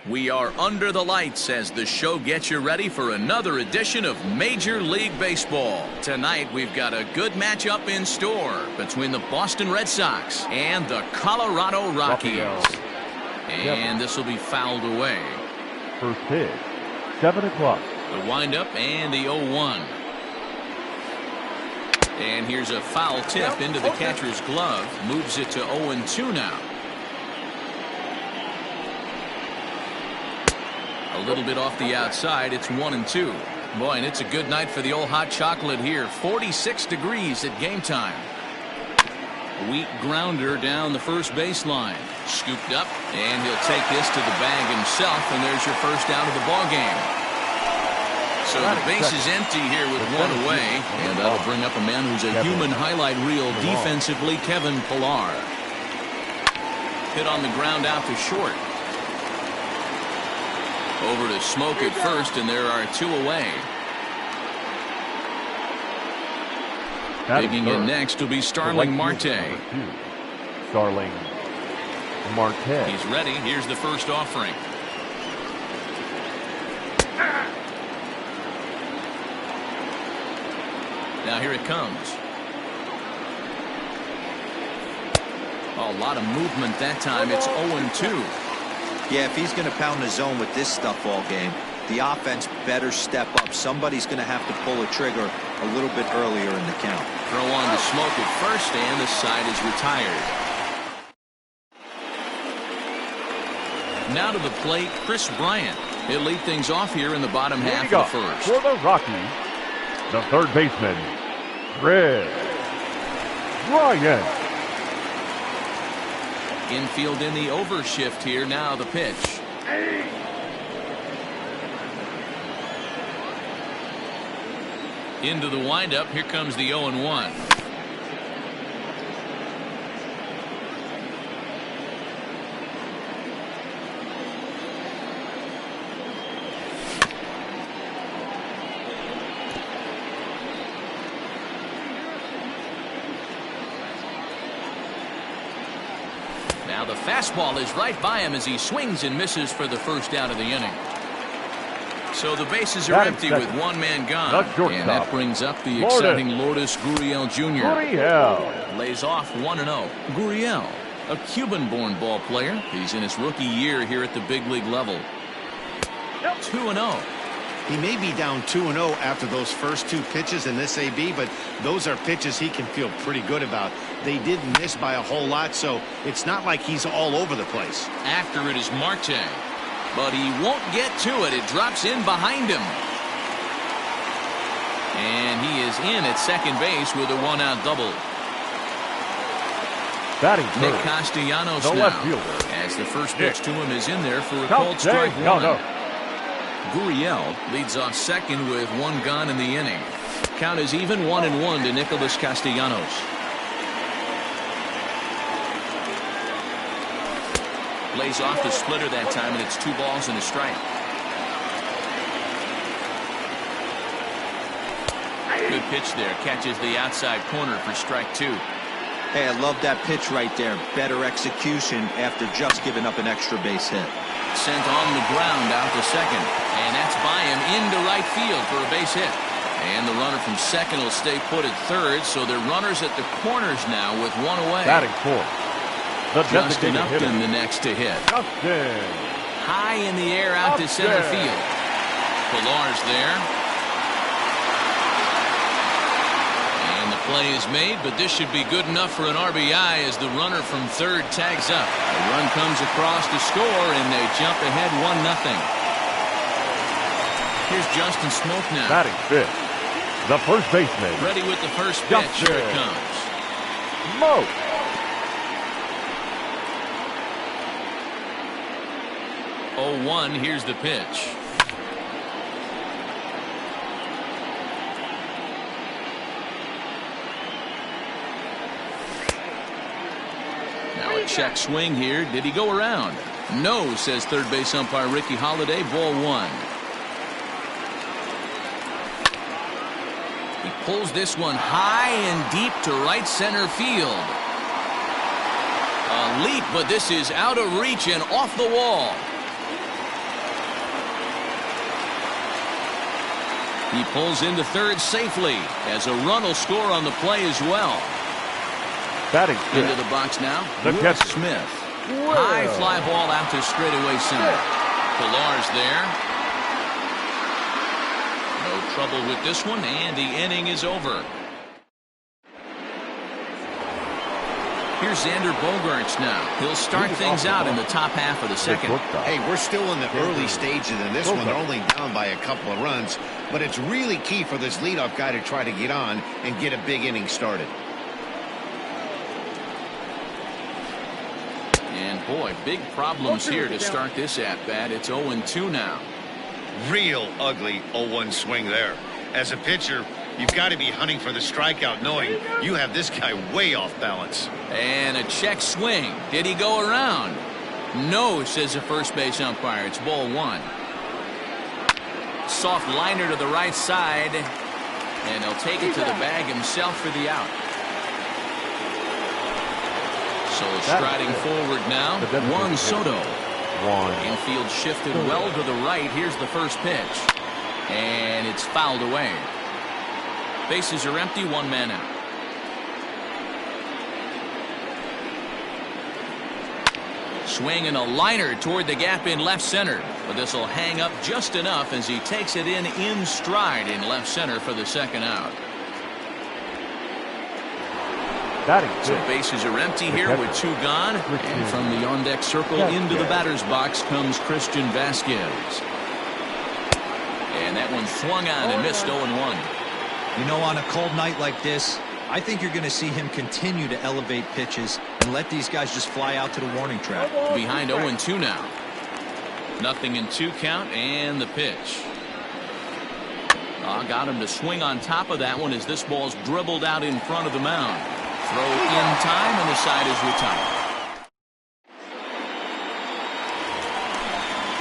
We are under the lights as the show gets you ready for another edition of Major League Baseball. Tonight, we've got a good matchup in store between the Boston Red Sox and the Colorado Rockies. And this will be fouled away. First pitch, 7 o'clock. The windup and the 0-1. And here's a foul tip into the catcher's glove. Moves it to 0-2 now. A little bit off the outside. It's 1-2. Boy, and it's a good night for the old hot chocolate here. 46 degrees at game time. Weak grounder down the first baseline. Scooped up, and he'll take this to the bag himself, and there's your first out of the ball game. So the base is empty here with one away, and that'll bring up a man who's a human highlight reel defensively, Kevin Pillar. Hit on the ground out to short. Over to Smoke at first, and there are two away. Digging in next will be Starling Marte. Starling Marte. He's ready. Here's the first offering. Now here it comes. Oh, a lot of movement that time. It's 0-2. Yeah, if he's going to pound the zone with this stuff all game, the offense better step up. Somebody's going to have to pull a trigger a little bit earlier in the count. Throw on to Smoke at first, and the side is retired. Now to the plate, Chris Bryant. He'll lead things off here in the bottom half of the first. For the Rockies, the third baseman, Chris Bryant. Infield in the overshift here. Now the pitch. Into the windup. Here comes the 0-1. Now the fastball is right by him as he swings and misses for the first out of the inning. So the bases are empty with one man gone. And that brings up the exciting Lourdes Gurriel Jr. Gurriel Lays off 1-0. Gurriel, a Cuban-born ball player. He's in his rookie year here at the big league level. 2-0. He may be down 2-0 after those first two pitches in this AB, but those are pitches he can feel pretty good about. They didn't miss by a whole lot, so it's not like he's all over the place. After it is Marte, but he won't get to it. It drops in behind him. And he is in at second base with a one-out double. Nick Castellanos now, as the first pitch to him is in there for a called strike one. Gurriel leads off second with one gone in the inning. Count is even 1-1 to Nicholas Castellanos. Lays off the splitter that time, and it's 2 balls and a strike. Good pitch there. Catches the outside corner for strike 2. Hey, I love that pitch right there. Better execution after just giving up an extra base hit. Sent on the ground out to second, and that's by him into right field for a base hit. And the runner from second will stay put at third, so they're runners at the corners now with one away. Batting fourth, Justin Upton the next to hit. High in the air out to center field. Pillar's there. And the play is made, but this should be good enough for an RBI as the runner from third tags up. The run comes across to score, and they jump ahead 1-0. Here's Justin Smoke now. Batting fifth, the first baseman. Ready with the first pitch. Here it comes. Smoke. Oh, 0-1. Here's the pitch. Now a check swing here. Did he go around? No, says third base umpire Ricky Holiday. Ball 1. He pulls this one high and deep to right center field. A leap, but this is out of reach and off the wall. He pulls into third safely as a run will score on the play as well. Batting Into the box now, the Will catcher. Smith. Will. High fly ball out to straightaway center. Pillar's there. No trouble with this one, and the inning is over. Here's Xander Bogaerts now. He'll start things out in the top half of the second. Hey, we're still in the early stages in this one. They're only down by a couple of runs, but it's really key for this leadoff guy to try to get on and get a big inning started. And boy, big problems here to start this at-bat. It's 0-2 now. Real ugly 0-1 swing there. As a pitcher, you've got to be hunting for the strikeout, knowing you have this guy way off balance. And a check swing. Did he go around? No, says the first base umpire. It's ball one. Soft liner to the right side. And he'll take it to the bag himself for the out. So striding forward now, Juan Soto. Infield shifted well to the right. Here's the first pitch. And it's fouled away. Bases are empty, one man out. Swing and a liner toward the gap in left center. But this will hang up just enough as he takes it in stride in left center for the second out. So bases are empty here with two gone. And from the on-deck circle into the batter's box comes Christian Vasquez. And that one swung on and missed 0-1. You know, on a cold night like this, I think you're going to see him continue to elevate pitches and let these guys just fly out to the warning track. Behind 0-2 now. 0-2 count and the pitch. Got him to swing on top of that one as this ball's dribbled out in front of the mound. Throw in time and the side is retired.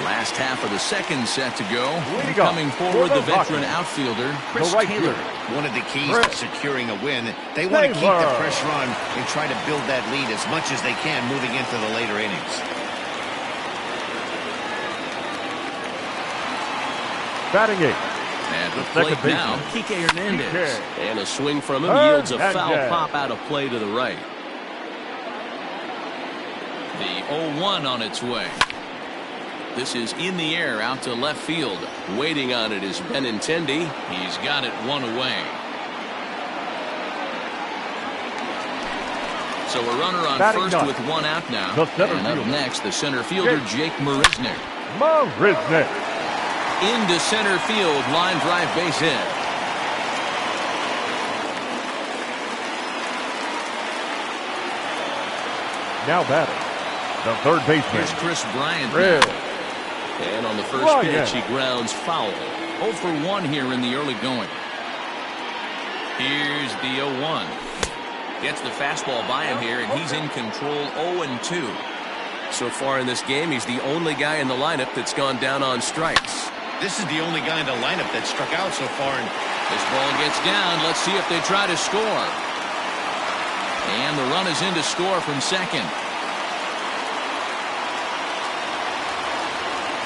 Last half of the second set to go. Coming forward, the veteran outfielder, Chris Taylor. One of the keys to securing a win, they want to keep the pressure on and try to build that lead as much as they can moving into the later innings. Batting eight. At the plate now, Kike Hernandez. And a swing from him yields a foul pop out of play to the right. The 0-1 on its way. This is in the air out to left field. Waiting on it is Benintendi. He's got it one away. So a runner on first with one out now. And up next, the center fielder, Jake Marisnick. Into center field, line drive base hit. Now batting, the third baseman. Here's Chris Bryant. And on the first pitch, he grounds foul. 0 for 1 here in the early going. Here's the 0-1. Gets the fastball by him here, and he's in control 0-2. So far in this game, he's the only guy in the lineup that's gone down on strikes. This is the only guy in the lineup that struck out so far. And this ball gets down. Let's see if they try to score. And the run is in to score from second.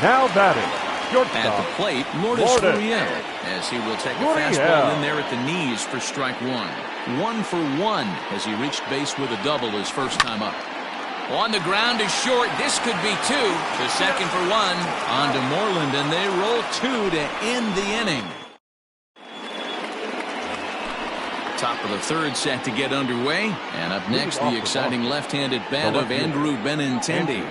Now batting, at the plate, Lourdes Gurriel, as he will take a fastball in there at the knees for strike one. 1 for 1 as he reached base with a double his first time up. On the ground is short. This could be 2. The second for 1 on to Moreland, and they roll 2 to end the inning. Top of the third set to get underway, and up next the exciting left-handed bat of Andrew Benintendi.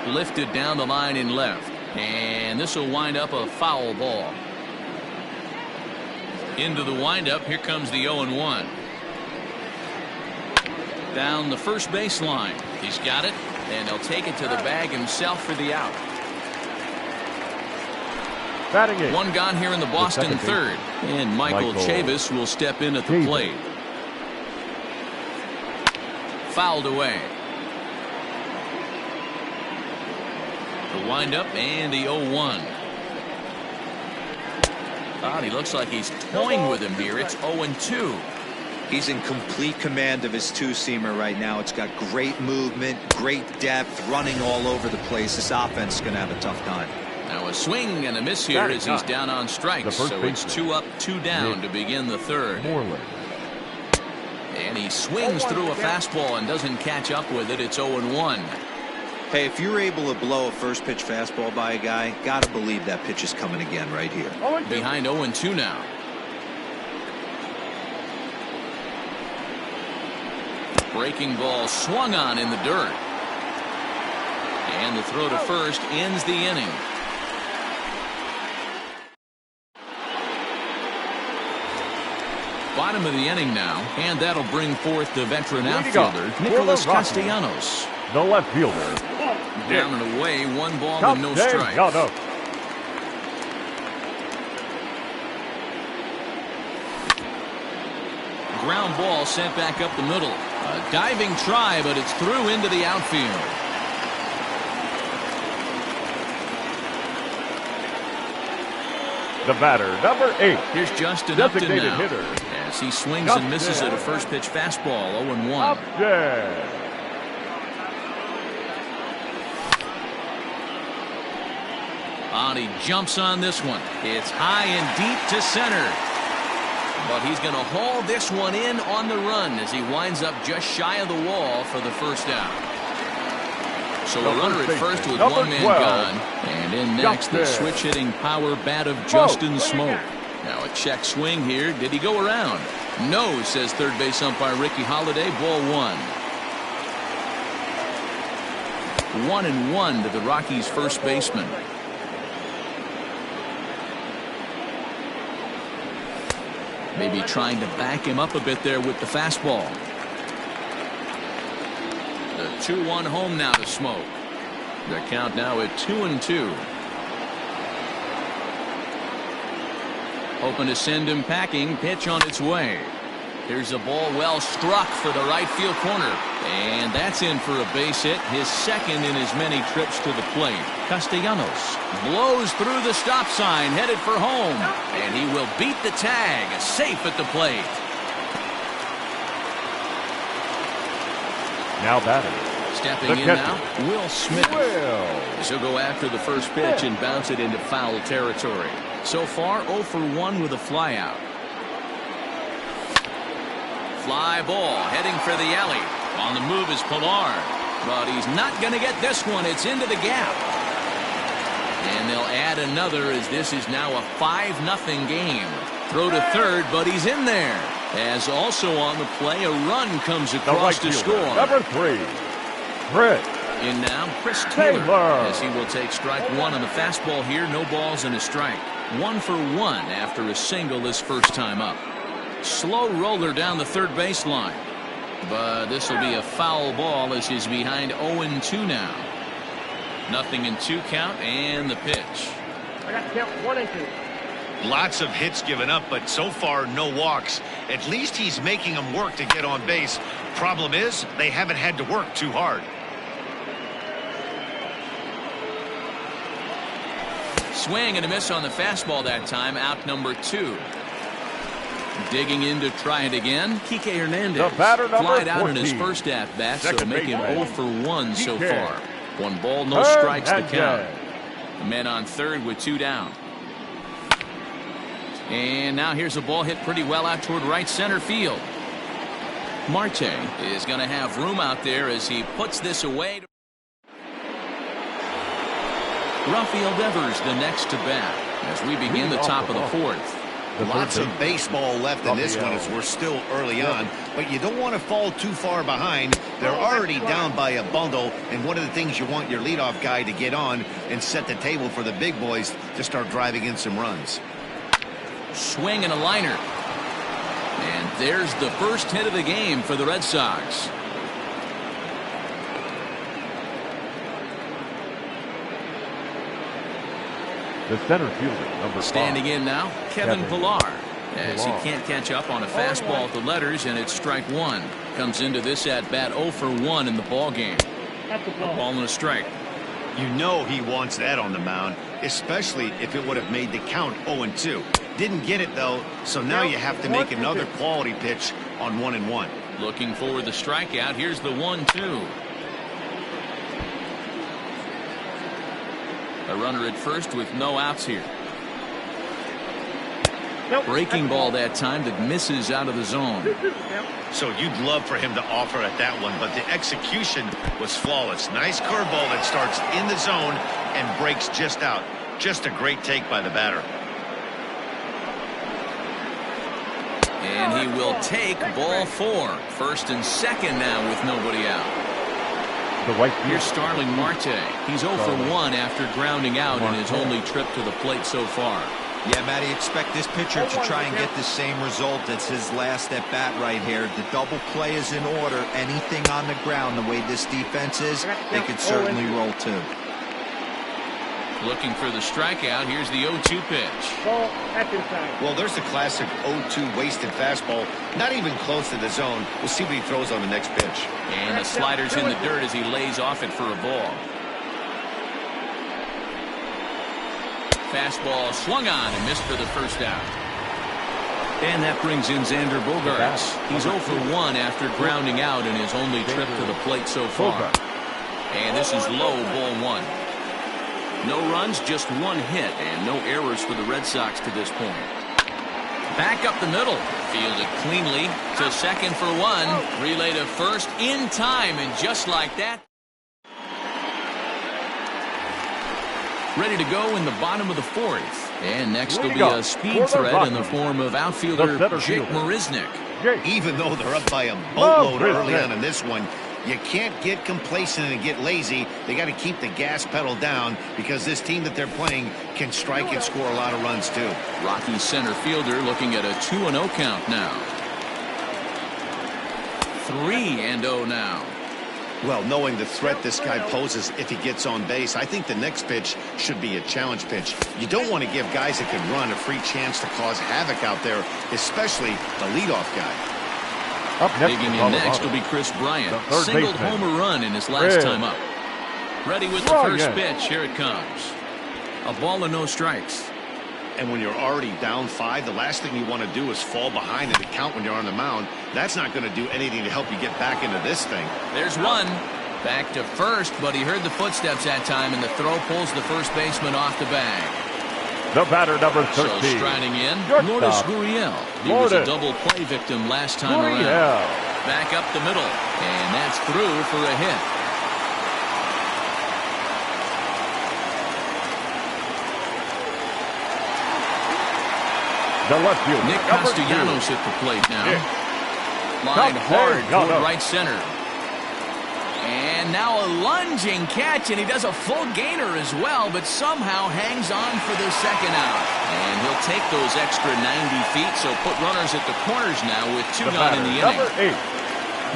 Lifted down the line in left, and this will wind up a foul ball. Into the windup, here comes the 0-1. Down the first baseline. He's got it, and he'll take it to the bag himself for the out. One gone here in the Boston third, and Michael Chavis will step in at the plate. Fouled away. The windup and the 0-1. He looks like he's toying with him here. It's 0-2. He's in complete command of his two-seamer right now. It's got great movement, great depth, running all over the place. This offense is going to have a tough time. Now a swing and a miss here as he's down on strikes. So it's 2 up, 2 down to begin the third. And he swings through a fastball and doesn't catch up with it. It's 0-1. Hey, if you're able to blow a first pitch fastball by a guy, gotta believe that pitch is coming again right here. Behind 0-2 now. Breaking ball swung on in the dirt. And the throw to first ends the inning. Bottom of the inning now, and that'll bring forth the veteran outfielder, Nicholas Castellanos. The left fielder. Down and away, 1 ball and no strikes. Ground ball sent back up the middle. A diving try, but it's through into the outfield. The batter, number 8. Here's Justin Upton now. Hitter. As he swings and misses at a first pitch fastball, 0-1. He jumps on this one. It's high and deep to center. But he's going to haul this one in on the run as he winds up just shy of the wall for the first out. So a runner at first with 1 man gone. And in next, the switch-hitting power bat of Justin Smoke. Now a check swing here. Did he go around? No, says third base umpire Ricky Holiday. Ball 1. 1-1 to the Rockies' first baseman. Maybe trying to back him up a bit there with the fastball. The 2-1 home now to Smoke. The count now at 2-2. Hoping to send him packing. Pitch on its way. Here's a ball well struck for the right field corner. And that's in for a base hit. His second in as many trips to the plate. Castellanos blows through the stop sign, headed for home. And he will beat the tag. Safe at the plate. Now batting. Stepping in now, Will Smith. He'll go after the first pitch and bounce it into foul territory. So far, 0 for 1 with a flyout. Fly ball heading for the alley. On the move is Pilar. But he's not going to get this one. It's into the gap. And they'll add another as this is now a 5-0 game. Throw to third, but he's in there. As also on the play, a run comes across to score. Number 3, Chris. In now, Chris Taylor. As he will take strike 1 on the fastball here. No balls and a strike. 1 for 1 after a single this first time up. Slow roller down the third baseline. But this will be a foul ball as he's behind 0-2 now. 0-2 count and the pitch. I got to count 1 and 2. Lots of hits given up, but so far no walks. At least he's making them work to get on base. Problem is, they haven't had to work too hard. Swing and a miss on the fastball that time. Out number 2. Digging in to try it again. Kike Hernandez. The batter, number flied out 14. in his first at-bat, so make him 0 for 1 so far. 1 ball, no Hernandez. strikes to count. The men on third with 2 down. And now here's a ball hit pretty well out toward right center field. Marte is going to have room out there as he puts this away. Rafael Devers the next to bat as we begin the top of the 4th. Lots of baseball left in this one as we're still early on, but you don't want to fall too far behind. They're already down by a bundle, and one of the things you want your leadoff guy to get on and set the table for the big boys to start driving in some runs. Swing and a liner. And there's the first hit of the game for the Red Sox. The center fielder, number 5. Standing in now, Kevin Pilar. As he can't catch up on a fastball at the letters, and it's strike 1. Comes into this at-bat 0 for 1 in the ball game. A ball and a strike. You know he wants that on the mound, especially if it would have made the count 0-2. Didn't get it, though, so now you have to make another quality pitch on 1-1. Looking for the strikeout. Here's the 1-2. A runner at first with no outs here. Nope. Breaking ball that time that misses out of the zone. So you'd love for him to offer at that one, but the execution was flawless. Nice curveball that starts in the zone and breaks just out. Just a great take by the batter. And he will take ball 4. First and second now with nobody out. The right Here's fielder. Starling Marte. He's 0 for 1 after grounding out in his only trip to the plate so far. Yeah, Matty, expect this pitcher to try and get the same result as his last at bat right here. The double play is in order. Anything on the ground, the way this defense is, they could certainly roll too. Looking for the strikeout. Here's the 0-2 pitch. Ball, that's inside. Well, there's the classic 0-2 wasted fastball. Not even close to the zone. We'll see what he throws on the next pitch. And the slider's in the dirt as he lays off it for a ball. Fastball swung on and missed for the first out. And that brings in Xander Bogaerts. He's 0 for 1 after grounding out in his only trip to the plate so far. And this is low, ball 1. No runs, just 1 hit, and no errors for the Red Sox to this point. Back up the middle. Fielded cleanly to second for 1. Relay to first in time, and just like that. Ready to go in the bottom of the 4th. And next will be a speed threat in the form of outfielder Jake Marisnick. Even though they're up by a boatload early on in this one, you can't get complacent and get lazy. They got to keep the gas pedal down because this team that they're playing can strike and score a lot of runs too. Rocky center fielder looking at a 2-0 count now. 3-0 now. Well, knowing the threat this guy poses if he gets on base, I think the next pitch should be a challenge pitch. You don't want to give guys that can run a free chance to cause havoc out there, especially the leadoff guy. Up next, digging in next will be Chris Bryant. third Singled baseman. homer run in his last time up. Ready with the first pitch. Here it comes. A ball and no strikes. And when you're already down 5, the last thing you want to do is fall behind in the count when you're on the mound. That's not going to do anything to help you get back into this thing. There's one. Back to first, but he heard the footsteps that time, and the throw pulls the first baseman off the bag. The batter, number 13. So striding in, Shortstop. Lourdes Gurriel. He was a double play victim last time around. Back up the middle, and that's through for a hit. The left fielder, Nick number 2. Castellanos at the plate now. Yeah. Line hard toward Castellanos. right center. And now a lunging catch, and he does a full gainer as well, but somehow hangs on for the second out. And he'll take those extra 90 feet, so put runners at the corners now with 2 gone in the inning. Number 8,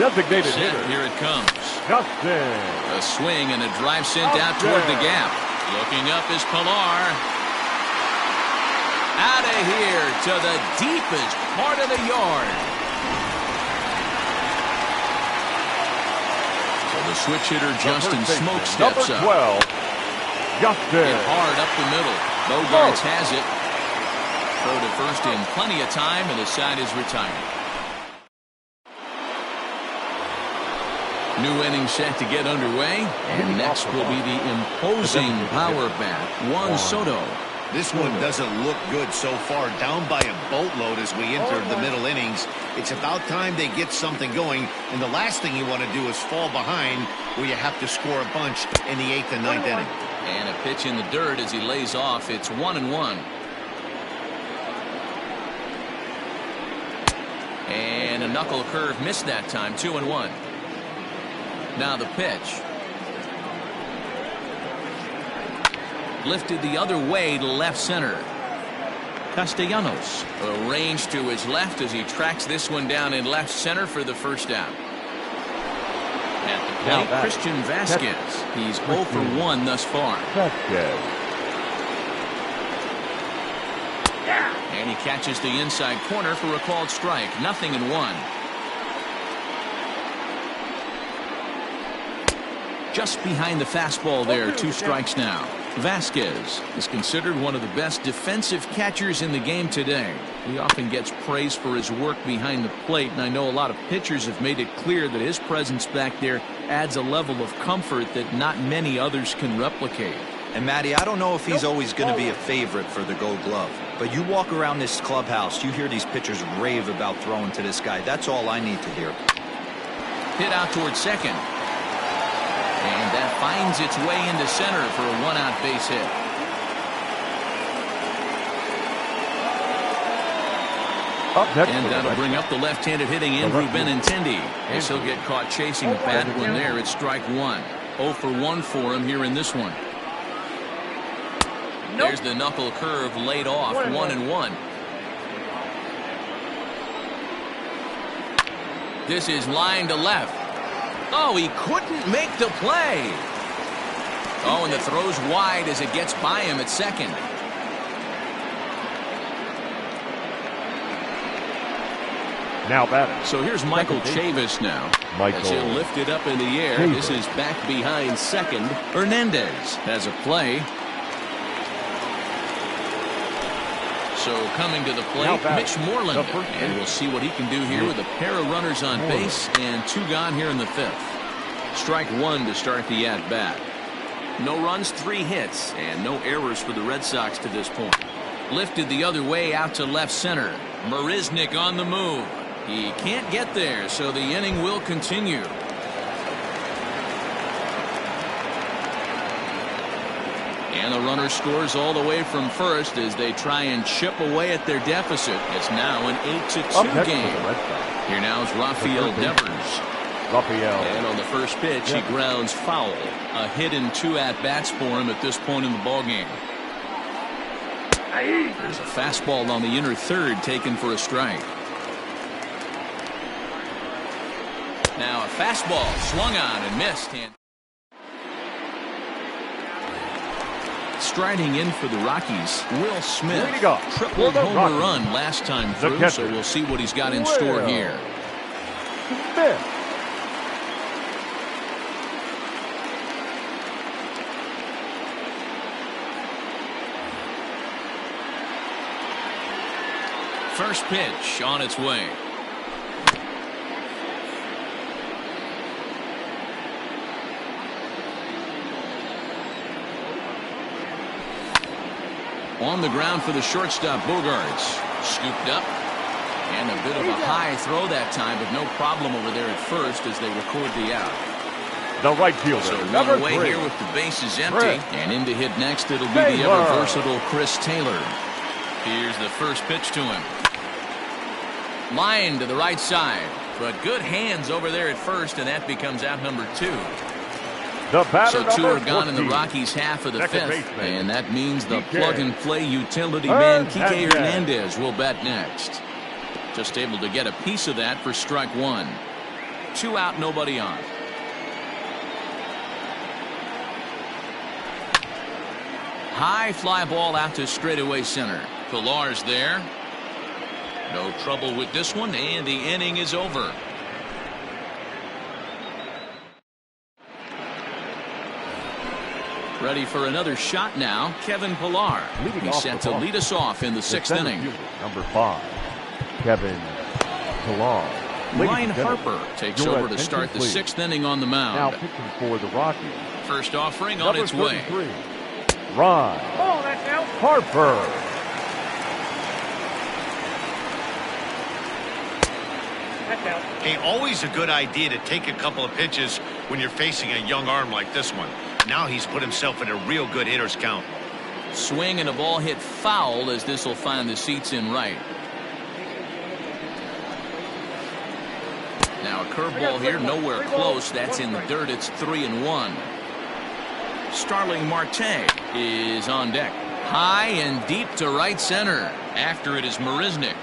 designated Set, hitter. here it comes. Justin. A swing and a drive sent out toward the gap. Looking up is Pilar. Out of here to the deepest part of the yard. So the switch hitter Justin Smoke steps number up. 12, Justin. Hit hard up the middle. Bogaerts has it. Throw to first in plenty of time, and the side is retired. New inning set to get underway, and next will be the imposing power bat, Juan Soto. This one doesn't look good so far. Down by a boatload as we enter the middle innings. It's about time they get something going, and the last thing you want to do is fall behind where you have to score a bunch in the 8th and 9th inning. And a pitch in the dirt as he lays off. It's 1-1. And a knuckle curve missed that time. 2-1. Now the pitch. Lifted the other way to left center. Castellanos arranged to his left as he tracks this one down in left center for the first out. At the plate, Christian Vasquez. He's 0 for 1 thus far. And he catches the inside corner for a called strike. 0-1. Just behind the fastball there. 2 strikes now. Vasquez is considered one of the best defensive catchers in the game today. He often gets praise for his work behind the plate, and I know a lot of pitchers have made it clear that his presence back there adds a level of comfort that not many others can replicate. And Matty, I don't know if he's always going to be a favorite for the Gold Glove, but you walk around this clubhouse, you hear these pitchers rave about throwing to this guy. That's all I need to hear. Hit out towards second. And that finds its way into center for a one-out base hit. And that'll bring up the left-handed hitting Andrew Benintendi, as he'll get caught chasing a bad one there. It's strike one. 0 for 1 for him here in this one. There's the knuckle curve laid off. 1-1. This is line to left. Oh, he couldn't make the play. Oh, and the throw's wide as it gets by him at second. Now batting. So here's Michael Chavis now. As he'll lift it up in the air. This is back behind second. Hernandez has a play. So coming to the plate, Mitch Moreland. And we'll see what he can do here with a pair of runners on base and 2 gone here in the 5th. Strike 1 to start the at-bat. No runs, 3 hits, and no errors for the Red Sox to this point. Lifted the other way out to left center. Marisnick on the move. He can't get there, so the inning will continue. And the runner scores all the way from first as they try and chip away at their deficit. It's now an 8-2 game. Here now is Rafael Devers. And on the first pitch, he grounds foul. A hit and 2 at-bats for him at this point in the ballgame. There's a fastball on the inner third taken for a strike. Now a fastball swung on and missed. Striding in for the Rockies, Will Smith. Triple homer run last time through, so we'll see what he's got in store here. First pitch on its way. On the ground for the shortstop, Bogarts. Scooped up. And a bit of a high throw that time, but no problem over there at first as they record the out. The right fielder. So one away here with the bases empty. And in to hit next, it'll be the ever-versatile Chris Taylor. Here's the first pitch to him. Line to the right side. But good hands over there at first, and that becomes out number 2. So 2 are gone in the Rockies' half of the 5th, and that means the plug-and-play utility man Kike Hernandez will bat next. Just able to get a piece of that for strike 1. 2 out, nobody on. High fly ball out to straightaway center. Pilar's there. No trouble with this one, and the inning is over. Ready for another shot now, Kevin Pillar. He's set to lead us off in the 6th inning. Number 5, Kevin Pillar. Ryan Harper takes over to start the 6th inning on the mound. Now pitching for the Rockies. First offering on its way. Ryan Harper. Hey, always a good idea to take a couple of pitches when you're facing a young arm like this one. Now he's put himself in a real good hitter's count. Swing and a ball hit foul as this will find the seats in right. Now a curveball here, nowhere close. That's in the dirt. It's 3-1. Starling Marte is on deck. High and deep to right center. After it is Marisnick.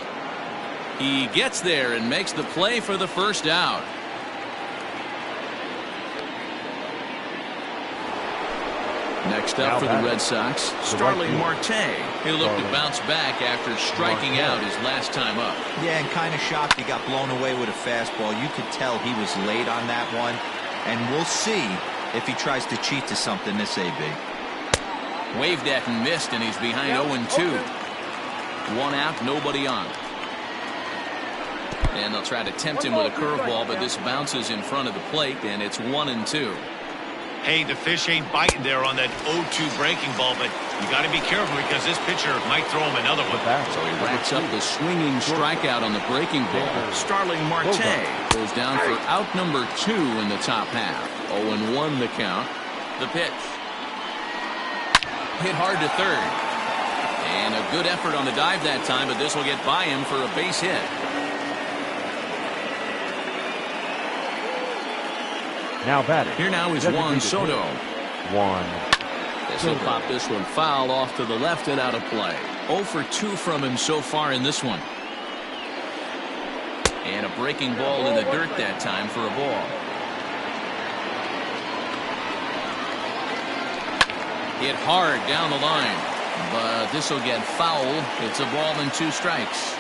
He gets there and makes the play for the first out. Next up for the Red Sox, Starling Marte. He'll look to bounce back after striking out his last time up. Yeah, and kind of shocked he got blown away with a fastball. You could tell he was late on that one. And we'll see if he tries to cheat to something this AB. Waved at and missed, and he's behind 0-2. 1 out, nobody on. And they'll try to tempt him with a curveball, but this bounces in front of the plate, and it's 1-2. Hey, the fish ain't biting there on that 0-2 breaking ball, but you got to be careful because this pitcher might throw him another one. So he racks up the swinging strikeout on the breaking ball. Starling Marte goes down for out number 2 in the top half. 0-1 the count. The pitch. Hit hard to third. And a good effort on the dive that time, but this will get by him for a base hit. Now batting. Here now is Juan Soto. Juan. This will pop this one foul off to the left and out of play. 0 for 2 from him so far in this one. And a breaking ball in the dirt that time for a ball. Hit hard down the line, but this will get foul. It's a ball and 2 strikes.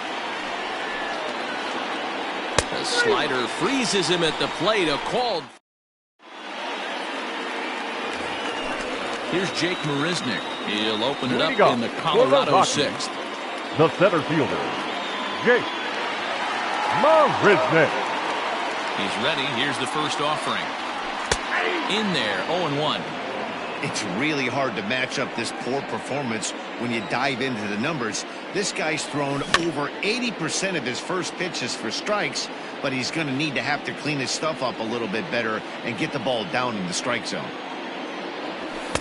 The slider freezes him at the plate. A called. Here's Jake Marisnick. He'll open it up in the Colorado 6th. The center fielder, Jake Marisnick. He's ready. Here's the first offering. In there, 0-1. It's really hard to match up this poor performance when you dive into the numbers. This guy's thrown over 80% of his first pitches for strikes, but he's going to have to clean his stuff up a little bit better and get the ball down in the strike zone.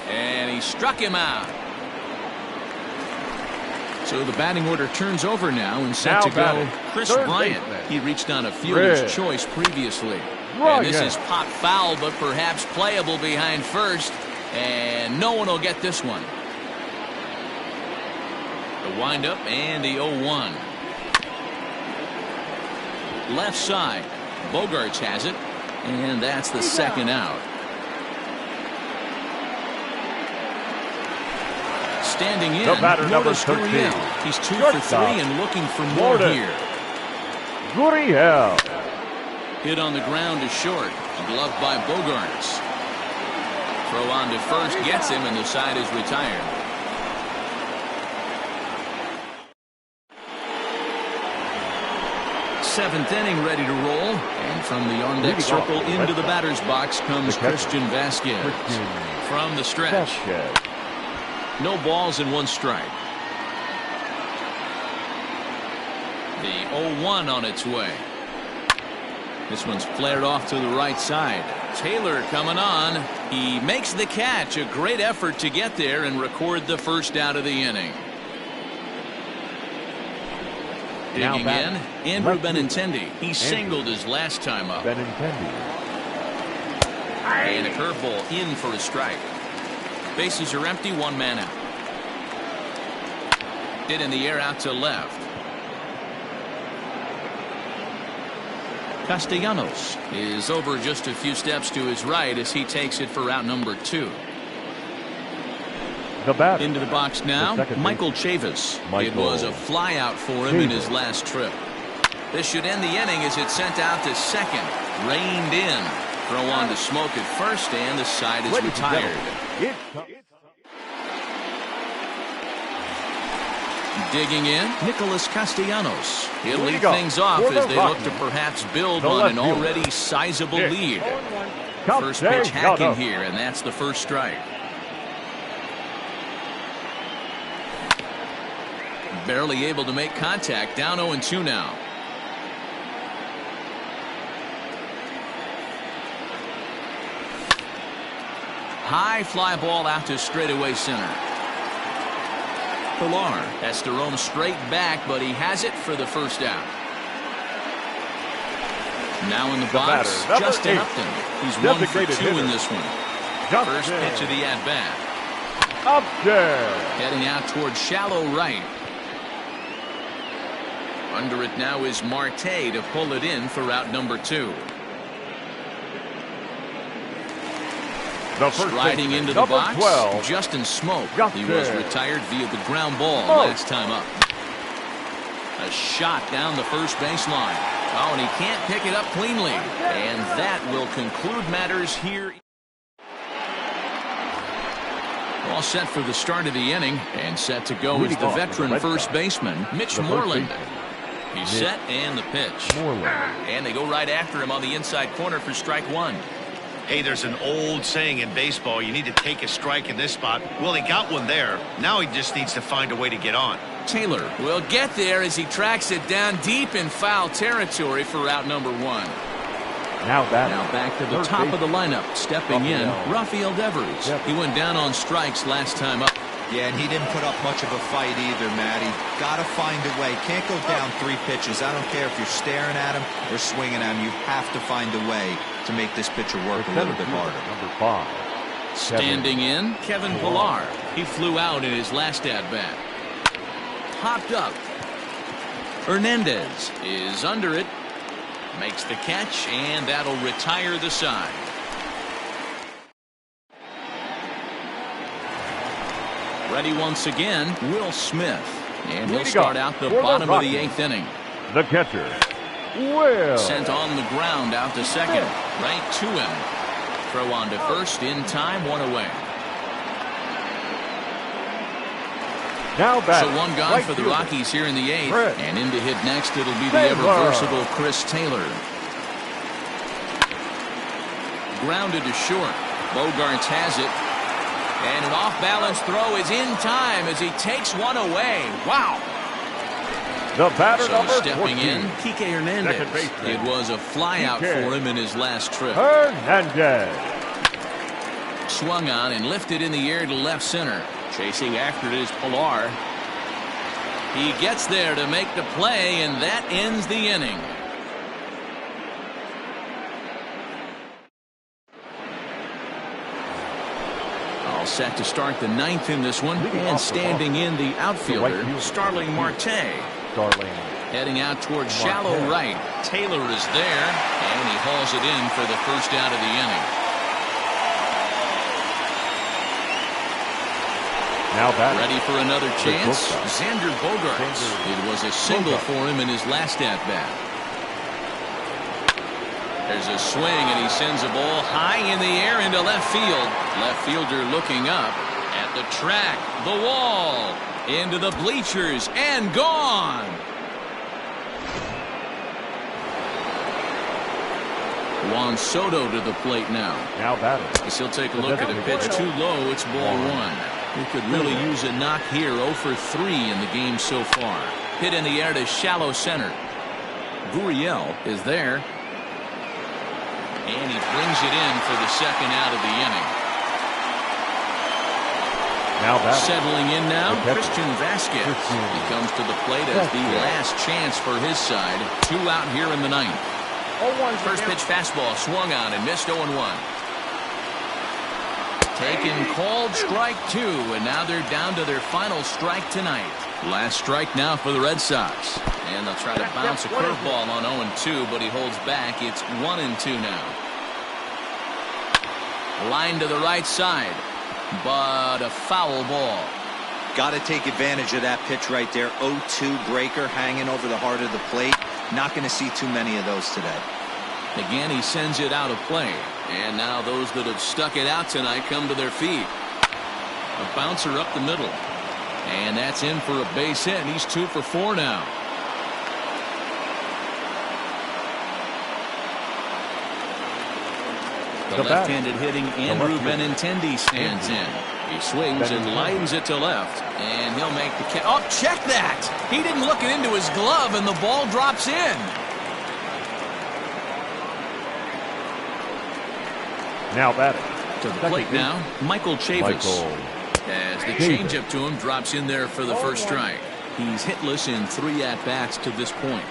And he struck him out. So the batting order turns over now and set to go. Chris Bryant. He reached on a fielder's choice previously. And this is popped foul, but perhaps playable behind first. And no one will get this one. The windup and the 0-1. Left side. Bogarts has it. And that's the second out. Standing in, the batter, number Notice 13. Gurriel. He's 2 for 3 and looking for more here. Gurriel. Hit on the ground is short. Gloved by Bogarts. Throw on to first gets him, and the side is retired. Seventh inning ready to roll. And from the on-deck circle into the batter's box comes Christian Vasquez. From the stretch. No balls and 1 strike. The 0-1 on its way. This one's flared off to the right side. Taylor coming on. He makes the catch. A great effort to get there and record the first out of the inning. Digging in, Andrew Benintendi. He singled his last time up. Benintendi. And a curveball in for a strike. Bases are empty, 1 man out. Hit in the air out to left. Castellanos is over just a few steps to his right as he takes it for out number 2. The batter. Into the box now, Michael Chavis. It was a fly out for him in his last trip. This should end the inning as it's sent out to second. Reined in. Throw on to Smoke at first, and the side is retired. Digging in, Nicholas Castellanos. He'll lead things off as they look to perhaps build on an already sizable lead. First pitch hacking here, and that's the first strike. Barely able to make contact, down 0-2 now. High fly ball out to straightaway center. Pilar has to roam straight back, but he has it for the first out. Now in the box, Justin Upton. He's 1 for 2 in this one. First pitch of the at-bat. Upton. Heading out towards shallow right. Under it now is Marte to pull it in for out number 2. Striding into the box, 12. Justin Smoke. He was retired via the ground ball last time up. A shot down the first baseline. Oh, and he can't pick it up cleanly. And that will conclude matters here. All set for the start of the inning, and set to go is the veteran first baseman, Mitch Moreland. He's set, and the pitch. And they go right after him on the inside corner for strike 1. Hey, there's an old saying in baseball, you need to take a strike in this spot. Well, he got one there. Now he just needs to find a way to get on. Taylor will get there as he tracks it down deep in foul territory for out number 1. Now back to the top of the lineup. Stepping in, Rafael Devers. He went down on strikes last time up. Yeah, and he didn't put up much of a fight either, Matty. Got to find a way. Can't go down 3 pitches. I don't care if you're staring at him or swinging at him. You have to find a way to make this pitcher work a little bit harder. Number 5. Standing in, Kevin Pillar. He flew out in his last at-bat. Hopped up. Hernandez is under it. Makes the catch, and that'll retire the side. Ready once again, Will Smith. And he'll start out the bottom of the 8th inning. The catcher, Will. Sent on the ground out to second. Right to him. Throw on to first in time, 1 away. Now back. So 1 gone for the Rockies here in the 8th. Chris. And in to hit next, it'll be the ever-versatile Chris Taylor. Grounded to short. Bogarts has it. And an off-balance throw is in time as he takes one away. Wow. The batter So number stepping 14. in, Kike Hernandez. It was a flyout for him in his last trip. Hernandez. Swung on and lifted in the air to left center. Chasing after it is Pillar. He gets there to make the play, and that ends the inning. All set to start the 9th in this one. And standing in the outfielder, Starling Marte. Heading out towards shallow right. Taylor is there, and he hauls it in for the first out of the inning. Now back. Ready for another chance? Xander Bogaerts. It was a single for him in his last at-bat. There's a swing, and he sends a ball high in the air into left field. Left fielder looking up at the track, the wall, into the bleachers, and gone. Juan Soto to the plate now. Now batter. As he'll take a look at a pitch too low. It's ball 1. He could really use a knock here. 0 for 3 in the game so far. Hit in the air to shallow center. Gurriel is there. And he brings it in for the second out of the inning. Now batter. Settling in now, Christian Vasquez. He comes to the plate as the last chance for his side. 2 out here in the 9th. First pitch fastball swung on and missed 0-1. Taken, called, strike 2, and now they're down to their final strike tonight. Last strike now for the Red Sox. And they'll try to bounce a curveball on 0-2, but he holds back. It's 1-2 now. Line to the right side, but a foul ball. Got to take advantage of that pitch right there. 0-2 breaker hanging over the heart of the plate. Not going to see too many of those today. Again, he sends it out of play. And now those that have stuck it out tonight come to their feet. A bouncer up the middle. And that's in for a base hit. He's 2 for 4 now. The left-handed hitting Andrew Benintendi stands in. He swings and lines it to left. And he'll make the catch. Oh, check that! He didn't look it into his glove, and the ball drops in. Now batting. To the plate now, Michael Chavis. As the changeup to him drops in there for the first strike. He's hitless in 3 at-bats to this point.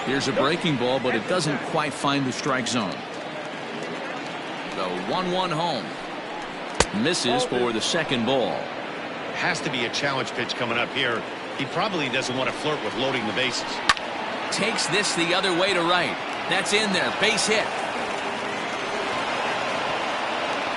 Here's a breaking ball, but it doesn't quite find the strike zone. The 1-1 home. Misses for the second ball. Has to be a challenge pitch coming up here. He probably doesn't want to flirt with loading the bases. Takes this the other way to right. That's in there. Base hit.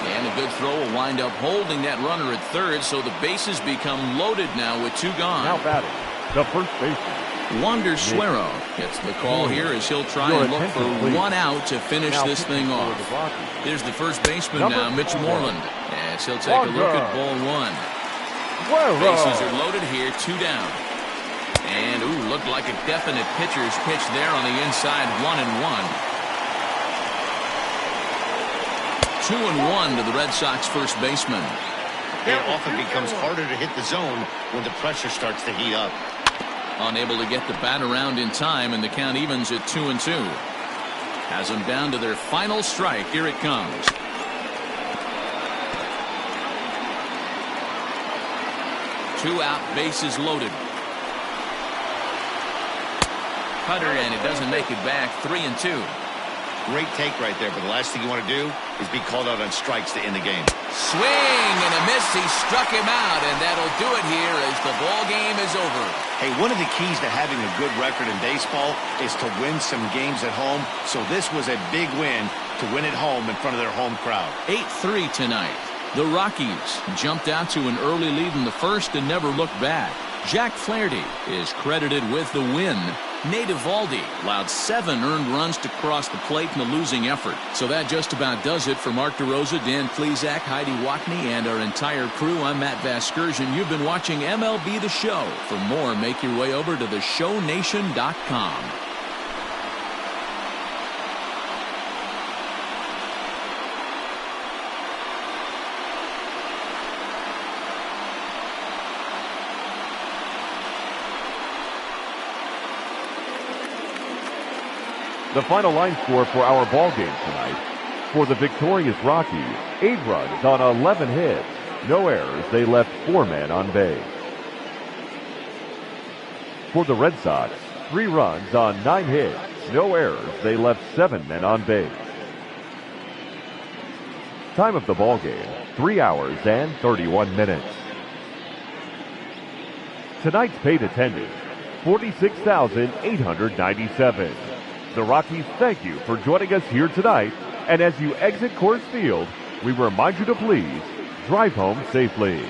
And a good throw will wind up holding that runner at third, so the bases become loaded now with 2 gone. Now batting. The first baseman. Wander Suero gets the call here as he'll try and look for 1 out to finish this thing off. Here's the first baseman now, Mitch Moreland, as he'll take a look at ball 1. Bases are loaded here, 2 down. And, ooh, looked like a definite pitcher's pitch there on the inside, 1-1. 2-1 to the Red Sox first baseman. It often becomes harder to hit the zone when the pressure starts to heat up. Unable to get the bat around in time, and the count evens at 2-2. Has them down to their final strike. Here it comes. Two out, bases loaded. Cutter, and it doesn't make it back. 3-2. Great take right there, but the last thing you want to do is be called out on strikes to end the game. Swing and a miss. He struck him out, and that'll do it here as the ball game is over. Hey, one of the keys to having a good record in baseball is to win some games at home. So this was a big win to win at home in front of their home crowd. 8-3 tonight. The Rockies jumped out to an early lead in the first and never looked back. Jack Flaherty is credited with the win. Nate Eovaldi allowed 7 earned runs to cross the plate in the losing effort. So that just about does it for Mark DeRosa, Dan Plesac, Heidi Watney, and our entire crew. I'm Matt Vasgersian. You've been watching MLB The Show. For more, make your way over to theshownation.com. The final line score for our ball game tonight. For the victorious Rockies, 8 runs on 11 hits. No errors. They left 4 men on base. For the Red Sox, 3 runs on 9 hits. No errors. They left 7 men on base. Time of the ball game, 3 hours and 31 minutes. Tonight's paid attendance, 46,897. The Rockies thank you for joining us here tonight, and as you exit Coors Field, we remind you to please drive home safely.